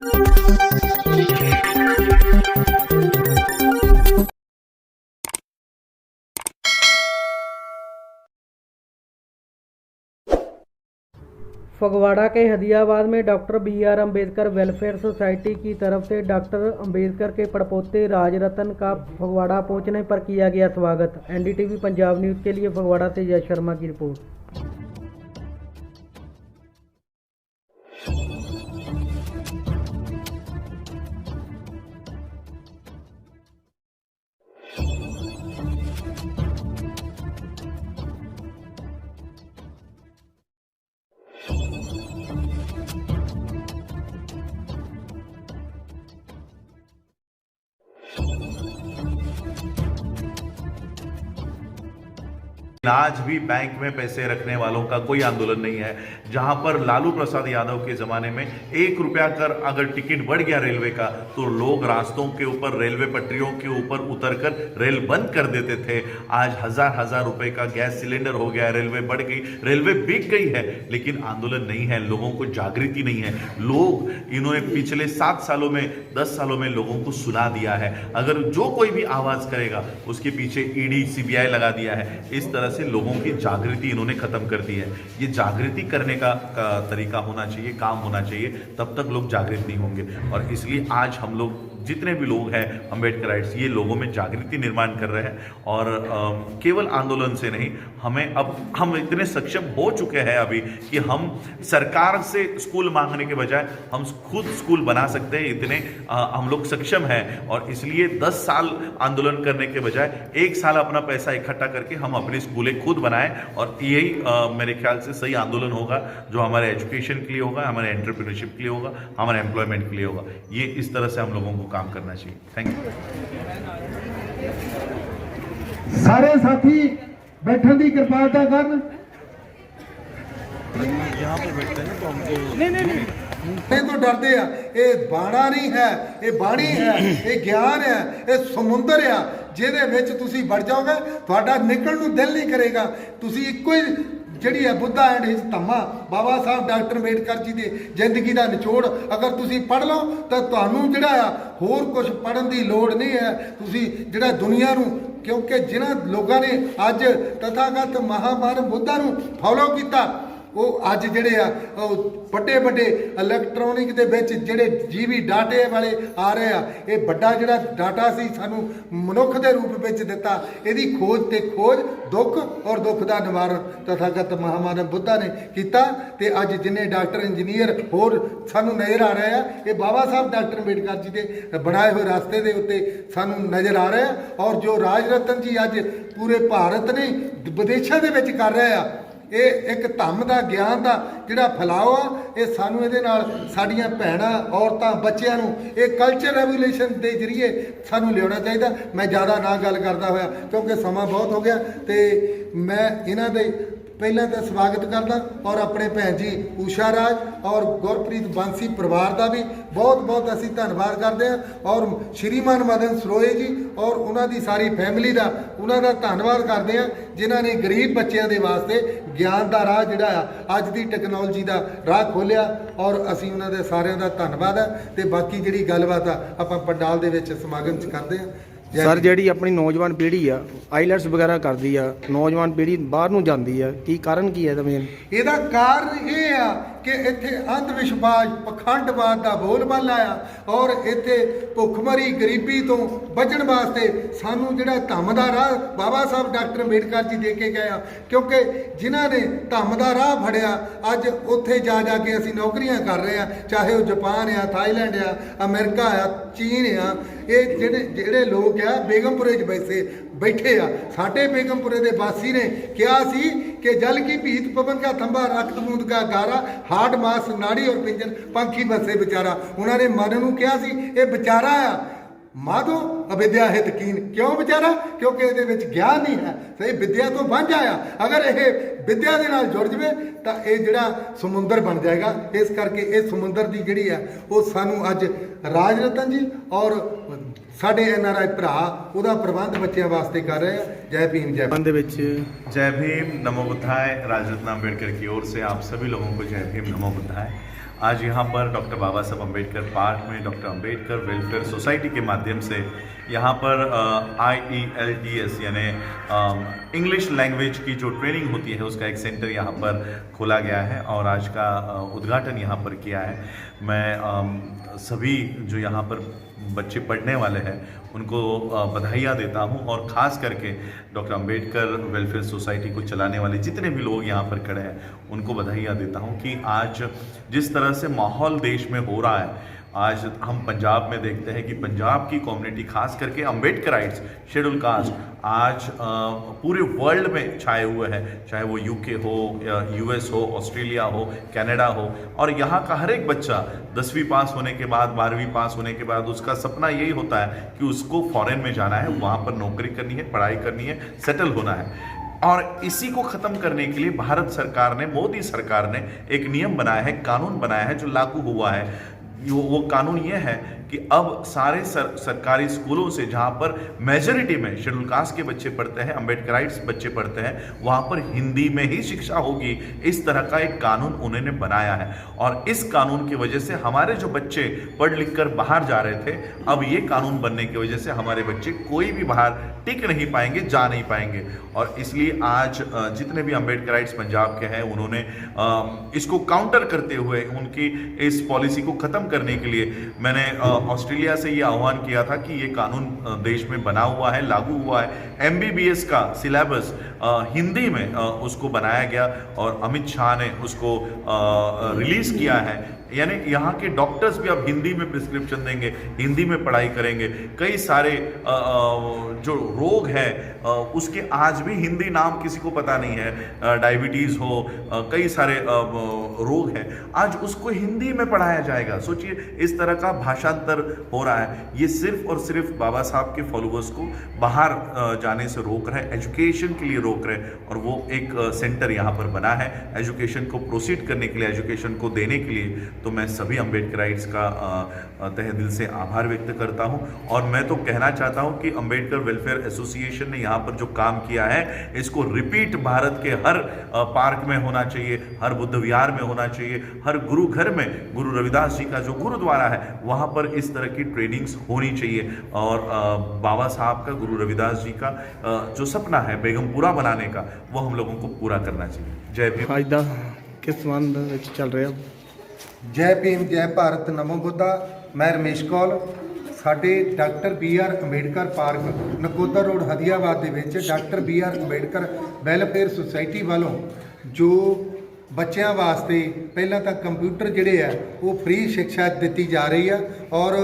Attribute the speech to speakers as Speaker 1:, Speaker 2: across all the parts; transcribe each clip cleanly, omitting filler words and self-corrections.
Speaker 1: फगवाड़ा के हदियाबाद में doctor B R. Ambedkar welfare society की तरफ से डॉक्टर अम्बेडकर के पड़पोते राजरतन का फगवाड़ा पहुंचने पर किया गया स्वागत। एनडीटीवी पंजाब न्यूज़ के लिए फगवाड़ा से जय शर्मा की रिपोर्ट।
Speaker 2: आज भी बैंक में पैसे रखने वालों का कोई आंदोलन नहीं है। जहां पर लालू प्रसाद यादव के जमाने में 1 रुपया कर अगर टिकट बढ़ गया रेलवे का तो लोग रास्तों के ऊपर रेलवे पटरियों के ऊपर उतरकर रेल बंद कर देते थे। आज हजार रुपए का गैस सिलेंडर हो गया, रेलवे बढ़ गई, रेलवे बिक गई है, लेकिन आंदोलन नहीं है, लोगों को जागृति नहीं है। लोग इन्होंने पिछले 7 सालों में 10 सालों में लोगों को सुना दिया है। अगर जो कोई भी आवाज करेगा उसके पीछे ईडी सीबीआई लगा दिया है। इस तरह से लोगों की जागृति इन्होंने खत्म कर दी है। ये जागृति करने का तरीका होना चाहिए, काम होना चाहिए, तब तक लोग जागृत नहीं होंगे। और इसलिए आज हम लोग जितने भी लोग हैं अम्बेडकराइट्स, ये लोगों में जागृति निर्माण कर रहे हैं। और केवल आंदोलन से नहीं, हम इतने सक्षम हो चुके हैं अभी कि हम सरकार से स्कूल मांगने के बजाय हम खुद स्कूल बना सकते हैं। इतने हम लोग सक्षम हैं। और इसलिए 10 साल आंदोलन करने के बजाय 1 साल अपना पैसा इकट्ठा करके हम अपनी स्कूलें खुद बनाएं। और यही मेरे ख्याल से सही आंदोलन होगा, जो हमारे एजुकेशन के लिए होगा, हमारे एंटरप्रेन्योरशिप के लिए होगा, हमारे एम्प्लॉयमेंट के लिए होगा। ये इस तरह से हम लोगों को काम करना चाहिए। Thank you.
Speaker 3: सारे साथी बैठन की कृपालता कर।
Speaker 4: यहाँ पर बैठते हैं तो हमको
Speaker 3: नहीं तो डरते आ, ये बाणा नहीं है, ये बाणी है, ये ज्ञान है, ये समुंदर है ਜਿਹਦੇ ਵਿੱਚ ਤੁਸੀਂ ਵੜ ਜਾਓਗੇ, ਤੁਹਾਡਾ ਨਿਕਲਣ ਨੂੰ ਦਿਲ ਨਹੀਂ ਕਰੇਗਾ। ਤੁਸੀਂ ਇੱਕੋ ਹੀ ਜਿਹੜੀ ਹੈ Buddha and his Dhamma, Baba Sahib doctor Ambedkar ji ਦੀ ਜ਼ਿੰਦਗੀ ਦਾ ਨਿਚੋੜ ਅਗਰ ਤੁਸੀਂ ਪੜ੍ਹ ਲਓ ਤਾਂ ਤੁਹਾਨੂੰ ਜਿਹੜਾ ਆ ਹੋਰ ਕੁਝ ਪੜ੍ਹਨ ਦੀ ਲੋੜ ਨਹੀਂ ਹੈ। ਤੁਸੀਂ ਜਿਹੜਾ ਦੁਨੀਆ ਨੂੰ, ਕਿਉਂਕਿ ਜਿਨ੍ਹਾਂ ਲੋਕਾਂ ਨੇ ਅੱਜ ਤਥਾਗਤ ਮਹਾਮਾਨਵ ਬੁੱਧਾ ਨੂੰ ਫੋਲੋ ਕੀਤਾ, ਉਹ ਅੱਜ ਜਿਹੜੇ ਆ ਵੱਡੇ ਵੱਡੇ ਇਲੈਕਟ੍ਰੋਨਿਕ ਦੇ ਵਿੱਚ ਜਿਹੜੇ ਜੀਵੀ ਡਾਟੇ ਵਾਲੇ ਆ ਰਹੇ ਆ, ਇਹ ਵੱਡਾ ਜਿਹੜਾ ਡਾਟਾ ਸੀ ਸਾਨੂੰ ਮਨੁੱਖ ਦੇ ਰੂਪ ਵਿੱਚ ਦਿੱਤਾ। ਇਹਦੀ ਖੋਜ ਤੇ ਖੋਜ, ਦੁੱਖ ਔਰ ਦੁੱਖ ਦਾ ਨਿਵਾਰਨ ਤਥਾਗਤ ਮਹਾਮਾਨਵ ਬੁੱਧਾ ਨੇ ਕੀਤਾ। ਤੇ ਅੱਜ ਜਿੰਨੇ ਡਾਕਟਰ ਇੰਜੀਨੀਅਰ ਹੋਰ ਸਾਨੂੰ ਨਜ਼ਰ ਆ ਰਹੇ ਆ, ਇਹ ਬਾਬਾ ਸਾਹਿਬ ਡਾਕਟਰ ਅੰਬੇਡਕਰ ਜੀ ਦੇ ਬਣਾਏ ਹੋਏ ਰਸਤੇ ਦੇ ਉੱਤੇ ਸਾਨੂੰ ਨਜ਼ਰ ਆ ਰਹੇ ਆ। ਔਰ ਜੋ ਰਾਜ ਰਤਨ ਜੀ ਅੱਜ ਪੂਰੇ ਭਾਰਤ ਨੇ ਵਿਦੇਸ਼ਾਂ ਦੇ ਵਿੱਚ ਕਰ ਰਹੇ ਆ, ਇਹ ਇੱਕ ਧੰਮ ਦਾ ਗਿਆਨ ਦਾ ਜਿਹੜਾ ਫੈਲਾਓ ਆ, ਇਹ ਸਾਨੂੰ ਇਹਦੇ ਨਾਲ ਸਾਡੀਆਂ ਭੈਣਾਂ, ਔਰਤਾਂ, ਬੱਚਿਆਂ ਨੂੰ ਇਹ ਕਲਚਰ ਰੈਵੋਲੂਸ਼ਨ ਦੇ ਜ਼ਰੀਏ ਸਾਨੂੰ ਲਿਆਉਣਾ ਚਾਹੀਦਾ। ਮੈਂ ਜ਼ਿਆਦਾ ਨਾ ਗੱਲ ਕਰਦਾ ਹੋਇਆ ਕਿਉਂਕਿ ਸਮਾਂ ਬਹੁਤ ਹੋ ਗਿਆ, ਤੇ ਮੈਂ ਇਹਨਾਂ ਦੇ ਪਹਿਲਾਂ ਤਾਂ ਸਵਾਗਤ ਕਰਦਾ ਔਰ ਆਪਣੇ ਭੈਣ ਜੀ ਊਸ਼ਾ ਰਾਜ ਔਰ ਗੁਰਪ੍ਰੀਤ ਬਾਂਸੀ ਪਰਿਵਾਰ ਦਾ ਵੀ ਬਹੁਤ ਬਹੁਤ ਅਸੀਂ ਧੰਨਵਾਦ ਕਰਦੇ ਹਾਂ। ਔਰ ਸ਼੍ਰੀਮਾਨ ਮਦਨ ਸਰੋਏ ਜੀ ਔਰ ਉਹਨਾਂ ਦੀ ਸਾਰੀ ਫੈਮਿਲੀ ਦਾ, ਉਹਨਾਂ ਦਾ ਧੰਨਵਾਦ ਕਰਦੇ ਹਾਂ, ਜਿਨ੍ਹਾਂ ਨੇ ਗਰੀਬ ਬੱਚਿਆਂ ਦੇ ਵਾਸਤੇ ਗਿਆਨ ਦਾ ਰਾਹ ਜਿਹੜਾ ਆ, ਅੱਜ ਦੀ ਟੈਕਨੋਲੋਜੀ ਦਾ ਰਾਹ ਖੋਲ੍ਹਿਆ। ਔਰ ਅਸੀਂ ਉਹਨਾਂ ਦੇ ਸਾਰਿਆਂ ਦਾ ਧੰਨਵਾਦ ਹੈ। ਤੇ ਬਾਕੀ ਜਿਹੜੀ ਗੱਲਬਾਤ ਆ ਆਪਾਂ ਪੰਡਾਲ ਦੇ ਵਿੱਚ ਸਮਾਗਮ 'ਚ ਕਰਦੇ ਹਾਂ।
Speaker 4: ਸਰ, ਜਿਹੜੀ ਆਪਣੀ ਨੌਜਵਾਨ ਪੀੜ੍ਹੀ ਆ ਆਈਲੈਟਸ ਵਗੈਰਾ ਕਰਦੀ ਆ, ਨੌਜਵਾਨ ਪੀੜ੍ਹੀ ਬਾਹਰ ਨੂੰ ਜਾਂਦੀ ਆ, ਕੀ ਕਾਰਨ ਕੀ ਹੈ ਇਹਦਾ ਮੇਨ?
Speaker 3: ਇਹਦਾ ਕਾਰਨ ਇਹ ਆ ਕਿ ਇੱਥੇ ਅੰਧ ਵਿਸ਼ਵਾਸ, ਪਖੰਡਵਾਦ ਦਾ ਬੋਲਬਾਲਾ ਆ। ਔਰ ਇੱਥੇ ਭੁੱਖਮਰੀ, ਗਰੀਬੀ ਤੋਂ ਬਚਣ ਵਾਸਤੇ ਸਾਨੂੰ ਜਿਹੜਾ ਧੰਮ ਦਾ ਰਾਹ ਬਾਬਾ ਸਾਹਿਬ ਡਾਕਟਰ ਅੰਬੇਡਕਰ ਜੀ ਦੇ ਕੇ ਗਏ ਆ, ਕਿਉਂਕਿ ਜਿਨ੍ਹਾਂ ਨੇ ਧੰਮ ਦਾ ਰਾਹ ਫੜਿਆ, ਅੱਜ ਉੱਥੇ ਜਾ ਜਾ ਕੇ ਅਸੀਂ ਨੌਕਰੀਆਂ ਕਰ ਰਹੇ ਆ, ਚਾਹੇ ਉਹ ਜਾਪਾਨ ਆ, ਥਾਈਲੈਂਡ ਆ, ਅਮਰੀਕਾ ਆ, ਚੀਨ ਆ। ਇਹ ਜਿਹੜੇ ਲੋਕ ਆ ਬੇਗਮਪੁਰੇ 'ਚ ਬੈਠੇ ਆ, ਸਾਡੇ ਬੇਗਮਪੁਰੇ ਦੇ ਵਾਸੀ ਨੇ ਕਿਹਾ ਸੀ कि जल की भीत पवन का थंबा, रक्त बूंद का गारा, हार्ट मास नाड़ी और पिंजन पंखी बसे बेचारा। उन्होंने मन नूं कहा सी ये बेचारा आ माधो अविद्या हित कीन। क्यों बेचारा? क्योंकि ये ज्ञान नहीं है, सही विद्या तो बन जाया। अगर ये विद्या के नाल जुड़ जाए तो ये जिहड़ा समुंदर बन जाएगा। इस करके इस समुंदर की जिहड़ी है वो सानू अज राज रतन जी और साडे NRI भरा ਉਹਦਾ ਪ੍ਰਬੰਧ ਬੱਚਿਆਂ ਵਾਸਤੇ कर रहे हैं। जय भीम, जय
Speaker 4: ਦੇ ਵਿੱਚ
Speaker 2: जय भीम, नमो बुद्धाय। राज रत्न अम्बेडकर की ओर से आप सभी लोगों को जय भीम, नमो बुद्धाय। आज यहाँ पर डॉक्टर बाबा साहब अम्बेडकर पार्क में डॉक्टर अम्बेडकर वेलफेयर सोसाइटी के माध्यम से यहाँ पर IELTS यानी इंग्लिश लैंग्वेज की जो ट्रेनिंग होती है उसका एक सेंटर यहाँ पर खोला गया है और आज का उद्घाटन यहाँ पर किया है। मैं सभी जो यहाँ पर बच्चे पढ़ने वाले हैं उनको बधाइयाँ देता हूँ और ख़ास करके डॉक्टर अम्बेडकर वेलफेयर सोसाइटी को चलाने वाले जितने भी लोग यहाँ पर खड़े हैं उनको बधाइयाँ देता हूँ कि आज जिस तरह से माहौल देश में हो रहा है, आज हम पंजाब में देखते हैं कि पंजाब की कम्युनिटी खास करके अम्बेडकराइट्स शेड्यूल कास्ट आज पूरे वर्ल्ड में छाए हुए हैं, चाहे वो UK हो या US हो, ऑस्ट्रेलिया हो, कनाडा हो। और यहाँ का हर एक बच्चा 10वीं पास होने के बाद 12वीं पास होने के बाद उसका सपना यही होता है कि उसको फॉरेन में जाना है, वहाँ पर नौकरी करनी है, पढ़ाई करनी है, सेटल होना है। और इसी को ख़त्म करने के लिए भारत सरकार ने, मोदी सरकार ने एक नियम बनाया है, कानून बनाया है जो लागू हुआ है। वो कानून ये है कि अब सारे सरकारी स्कूलों से जहाँ पर मेजॉरिटी में शेड्यूल कास्ट के बच्चे पढ़ते हैं, अम्बेडकराइट्स बच्चे पढ़ते हैं, वहाँ पर हिंदी में ही शिक्षा होगी। इस तरह का एक कानून उन्होंने बनाया है और इस कानून की वजह से हमारे जो बच्चे पढ़ लिख कर बाहर जा रहे थे, अब ये कानून बनने की वजह से हमारे बच्चे कोई भी बाहर टिक नहीं पाएंगे, जा नहीं पाएंगे। और इसलिए आज जितने भी अम्बेडकराइट्स पंजाब के हैं उन्होंने इसको काउंटर करते हुए उनकी इस पॉलिसी को ख़त्म करने के लिए मैंने ऑस्ट्रेलिया से ये आह्वान किया था कि ये कानून देश में बना हुआ है, लागू हुआ है। MBBS का सिलेबस हिंदी में उसको बनाया गया और अमित शाह ने उसको रिलीज किया है। यानी यहाँ के डॉक्टर्स भी अब हिंदी में प्रिस्क्रिप्शन देंगे, हिंदी में पढ़ाई करेंगे। कई सारे जो रोग हैं उसके आज भी हिंदी नाम किसी को पता नहीं है, डायबिटीज़ हो, कई सारे रोग हैं, आज उसको हिंदी में पढ़ाया जाएगा। सोचिए इस तरह का भाषांतर हो रहा है। ये सिर्फ और सिर्फ बाबा साहब के फॉलोअर्स को बाहर जाने से रोक रहे, एजुकेशन के लिए रोक रहे। और वो एक सेंटर यहाँ पर बना है एजुकेशन को प्रोसीड करने के लिए, एजुकेशन को देने के लिए। तो मैं सभी अम्बेडकराइट्स का तहे दिल से आभार व्यक्त करता हूं। और मैं तो कहना चाहता हूं कि अम्बेडकर वेलफेयर एसोसिएशन ने यहाँ पर जो काम किया है इसको रिपीट भारत के हर पार्क में होना चाहिए, हर बुद्ध विहार में होना चाहिए, हर गुरु घर में गुरु रविदास जी का जो गुरुद्वारा है वहाँ पर इस तरह की ट्रेनिंग्स होनी चाहिए। और बाबा साहब का, गुरु रविदास जी का जो सपना है बेगमपुरा बनाने का, वो हम लोगों को पूरा करना चाहिए। जय भीम।
Speaker 4: ਅੱਜ ਦਾ ਕਿਸ ਸੰਬੰਧ ਵਿੱਚ ਚੱਲ ਰਿਹਾ?
Speaker 3: ਜੈ ਭੀਮ, ਜੈ ਭਾਰਤ, ਨਮੋ ਬੁੱਧਾ। ਮੈਂ ਰਮੇਸ਼ ਕੌਲ, ਸਾਡੇ doctor BR Ambedkar park Nakodar road Hadiabad ਦੇ ਵਿੱਚ doctor BR Ambedkar welfare society ਵੱਲੋਂ ਜੋ ਬੱਚਿਆਂ ਵਾਸਤੇ ਪਹਿਲਾਂ ਤਾਂ ਕੰਪਿਊਟਰ ਜਿਹੜੇ ਆ ਉਹ ਫ੍ਰੀ ਸਿੱਖਿਆ ਦਿੱਤੀ ਜਾ ਰਹੀ ਆ। ਔਰ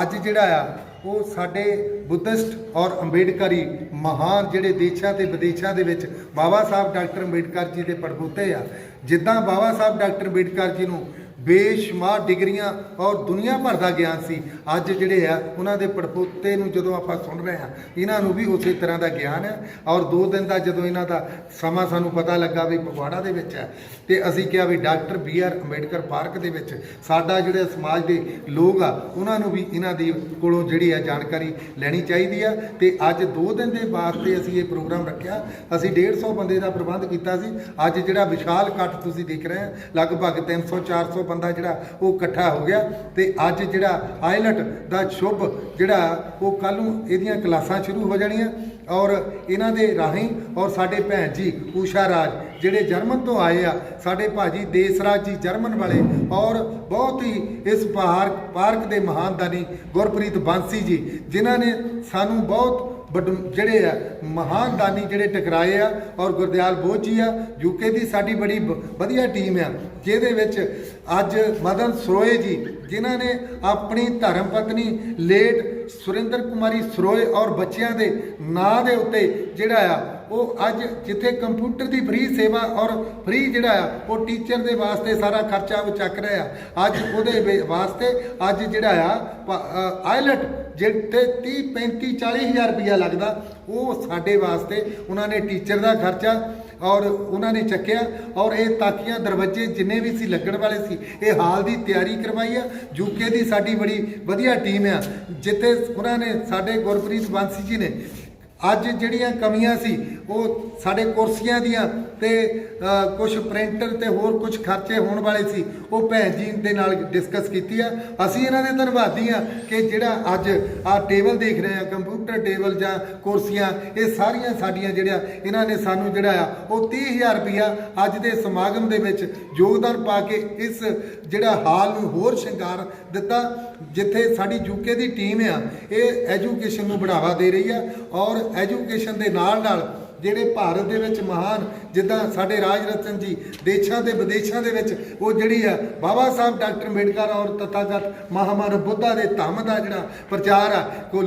Speaker 3: ਅੱਜ ਜਿਹੜਾ ਆ ਉਹ ਸਾਡੇ ਬੁੱਧਿਸਟ ਔਰ ਅੰਬੇਡਕਰੀ ਮਹਾਨ ਜਿਹੜੇ ਦੇਸ਼ਾਂ ਤੇ ਵਿਦੇਸ਼ਾਂ ਦੇ ਵਿੱਚ ਬਾਬਾ ਸਾਹਿਬ ਡਾਕਟਰ ਅੰਬੇਡਕਰ ਜੀ ਦੇ ਪੜਪੋਤੇ ਆ। ਜਿੱਦਾਂ ਬਾਬਾ ਸਾਹਿਬ ਡਾਕਟਰ ਅੰਬੇਡਕਰ ਜੀ ਨੂੰ ਬੇਸ਼ੁਮਾਰ ਡਿਗਰੀਆਂ ਔਰ ਦੁਨੀਆ ਭਰ ਦਾ ਗਿਆਨ ਸੀ, ਅੱਜ ਜਿਹੜੇ ਆ ਉਹਨਾਂ ਦੇ ਪੜਪੋਤੇ ਨੂੰ ਜਦੋਂ ਆਪਾਂ ਸੁਣ ਰਹੇ ਹਾਂ ਇਹਨਾਂ ਨੂੰ ਵੀ ਉਸੇ ਤਰ੍ਹਾਂ ਦਾ ਗਿਆਨ ਹੈ। ਔਰ 2 ਦਿਨ ਦਾ ਜਦੋਂ ਇਹਨਾਂ ਦਾ ਸਮਾਂ ਸਾਨੂੰ ਪਤਾ ਲੱਗਾ ਵੀ ਫਗਵਾੜਾ ਦੇ ਵਿੱਚ ਹੈ, ਤੇ ਅਸੀਂ ਕਿਹਾ ਵੀ ਡਾਕਟਰ BR ਅੰਬੇਡਕਰ ਪਾਰਕ ਦੇ ਵਿੱਚ ਸਾਡਾ ਜਿਹੜੇ ਸਮਾਜ ਦੇ ਲੋਕ ਆ ਉਹਨਾਂ ਨੂੰ ਵੀ ਇਹਨਾਂ ਦੀ ਕੋਲੋਂ ਜਿਹੜੀ ਹੈ ਜਾਣਕਾਰੀ ਲੈਣੀ ਚਾਹੀਦੀ ਆ। ਤੇ ਅੱਜ 2 ਦਿਨ ਦੇ ਵਾਸਤੇ ਅਸੀਂ ਇਹ ਪ੍ਰੋਗਰਾਮ ਰੱਖਿਆ। ਅਸੀਂ 150 ਬੰਦੇ ਦਾ ਪ੍ਰਬੰਧ ਕੀਤਾ ਸੀ। ਅੱਜ ਜਿਹੜਾ ਵਿਸ਼ਾਲ ਇਕੱਠ ਤੁਸੀਂ ਦੇਖ ਰਹੇ ਹੋ, ਲਗਭਗ 300-400 ਬੰਦਾ ਜਿਹੜਾ ਉਹ ਇਕੱਠਾ ਹੋ ਗਿਆ। ਤੇ ਅੱਜ ਜਿਹੜਾ ਆਇਲਟ ਦਾ ਸ਼ੁਭ ਜਿਹੜਾ ਉਹ ਕੱਲ੍ਹ ਨੂੰ ਇਹਦੀਆਂ ਕਲਾਸਾਂ ਸ਼ੁਰੂ ਹੋ ਜਾਣੀਆਂ। ਔਰ ਇਹਨਾਂ ਦੇ ਰਾਹੀਂ ਔਰ ਸਾਡੇ ਭੈਣ ਜੀ ਊਸ਼ਾ ਰਾਜ ਜਿਹੜੇ ਜਰਮਨ ਤੋਂ ਆਏ ਆ, ਸਾਡੇ ਭਾਜੀ ਦੇਸਰਾਜ ਜੀ ਜਰਮਨ ਵਾਲੇ, ਔਰ ਬਹੁਤ ਹੀ ਇਸ ਪਾਰਕ ਦੇ ਮਹਾਨਦਾਨੀ ਗੁਰਪ੍ਰੀਤ ਬਾਂਸੀ ਜੀ ਜਿਨ੍ਹਾਂ ਨੇ ਸਾਨੂੰ ਬਹੁਤ ਜਿਹੜੇ ਆ ਮਹਾਨਦਾਨੀ ਜਿਹੜੇ ਟਕਰਾਏ ਆ। ਔਰ ਗੁਰਦਿਆਲ ਬੋਝ ਜੀ ਆ, UK ਦੀ ਸਾਡੀ ਬੜੀ ਵਧੀਆ ਟੀਮ ਆ, ਜਿਹਦੇ ਵਿੱਚ ਅੱਜ ਮਦਨ ਸਰੋਏ ਜੀ ਜਿਨ੍ਹਾਂ ਨੇ ਆਪਣੀ ਧਰਮ ਪਤਨੀ ਲੇਟ ਸੁਰਿੰਦਰ ਕੁਮਾਰੀ ਸਰੋਏ ਔਰ ਬੱਚਿਆਂ ਦੇ ਨਾਂ ਦੇ ਉੱਤੇ ਜਿਹੜਾ ਆ ਉਹ ਅੱਜ ਜਿੱਥੇ ਕੰਪਿਊਟਰ ਦੀ ਫ੍ਰੀ ਸੇਵਾ ਔਰ ਫ੍ਰੀ ਜਿਹੜਾ ਆ ਉਹ ਟੀਚਰ ਦੇ ਵਾਸਤੇ ਸਾਰਾ ਖਰਚਾ ਉਹ ਚੱਕ ਰਹੇ ਆ। ਅੱਜ ਉਹਦੇ ਵਾਸਤੇ ਅੱਜ ਜਿਹੜਾ ਆ ਆਇਲਟ ਜਿੱਥੇ 30-35-40 ਹਜ਼ਾਰ ਰੁਪਈਆ ਲੱਗਦਾ, ਉਹ ਸਾਡੇ ਵਾਸਤੇ ਉਹਨਾਂ ਨੇ ਟੀਚਰ ਦਾ ਖਰਚਾ ਔਰ ਉਹਨਾਂ ਨੇ ਚੱਕਿਆ। ਔਰ ਇਹ ਤਾਕੀਆਂ ਦਰਵਾਜ਼ੇ ਜਿੰਨੇ ਵੀ ਸੀ ਲੱਗਣ ਵਾਲੇ ਸੀ, ਇਹ ਹਾਲ ਦੀ ਤਿਆਰੀ ਕਰਵਾਈ ਆ। UK ਦੀ ਸਾਡੀ ਬੜੀ ਵਧੀਆ ਟੀਮ ਆ, ਜਿੱਥੇ ਉਹਨਾਂ ਨੇ ਸਾਡੇ ਗੁਰਪ੍ਰੀਤ ਬਾਂਸੀ ਜੀ ਨੇ ਅੱਜ ਜਿਹੜੀਆਂ ਕਮੀਆਂ ਸੀ ਉਹ ਸਾਡੇ ਕੁਰਸੀਆਂ ਦੀਆਂ ਤੇ ਕੁਝ ਪ੍ਰਿੰਟਰ ਤੇ ਹੋਰ ਕੁਝ ਖਰਚੇ ਹੋਣ ਵਾਲੇ ਸੀ ਉਹ ਭੈਣ ਜੀ ਦੇ ਨਾਲ ਡਿਸਕਸ ਕੀਤੀ ਆ। ਅਸੀਂ ਇਹਨਾਂ ਦੇ ਧੰਨਵਾਦੀ ਆ ਕਿ ਜਿਹੜਾ ਅੱਜ ਆ ਟੇਬਲ ਦੇਖ ਰਹੇ ਆ, ਕੰਪਿਊਟਰ ਟੇਬਲ ਜਾਂ ਕੁਰਸੀਆਂ, ਇਹ ਸਾਰੀਆਂ ਸਾਡੀਆਂ ਜਿਹੜਾ ਇਹਨਾਂ ਨੇ ਸਾਨੂੰ ਜਿਹੜਾ ਆ ਉਹ 30,000 ਰੁਪਇਆ ਅੱਜ ਦੇ ਸਮਾਗਮ ਦੇ ਵਿੱਚ ਯੋਗਦਾਨ ਪਾ ਕੇ ਇਸ ਜਿਹੜਾ ਹਾਲ ਨੂੰ ਹੋਰ ਸ਼ਿੰਗਾਰ ਦਿੱਤਾ, ਜਿੱਥੇ ਸਾਡੀ ਯੂਕੇ ਦੀ ਟੀਮ ਆ ਇਹ ਐਜੂਕੇਸ਼ਨ ਨੂੰ ਬੜਾਵਾ ਦੇ ਰਹੀ ਆ ਔਰ ਐਜੂਕੇਸ਼ਨ ਦੇ ਨਾਲ ਜਿਹੜੇ ਭਾਰਤ ਦੇ ਵਿੱਚ ਮਹਾਨ ਜਿੱਦਾਂ ਸਾਡੇ ਰਾਜ ਰਤਨ ਜੀ ਦੇਸ਼ਾਂ ਤੇ ਵਿਦੇਸ਼ਾਂ ਦੇ ਵਿੱਚ ਉਹ ਜਿਹੜੀ ਆ ਬਾਬਾ ਸਾਹਿਬ ਡਾਕਟਰ ਅੰਬੇਡਕਰ ਔਰ ਤਥਾਗਤ ਮਹਾਮਾਨਵ ਬੁੱਧਾ ਦੇ ਧੰਮ ਦਾ ਜਿਹੜਾ ਪ੍ਰਚਾਰ ਆ ਕੋ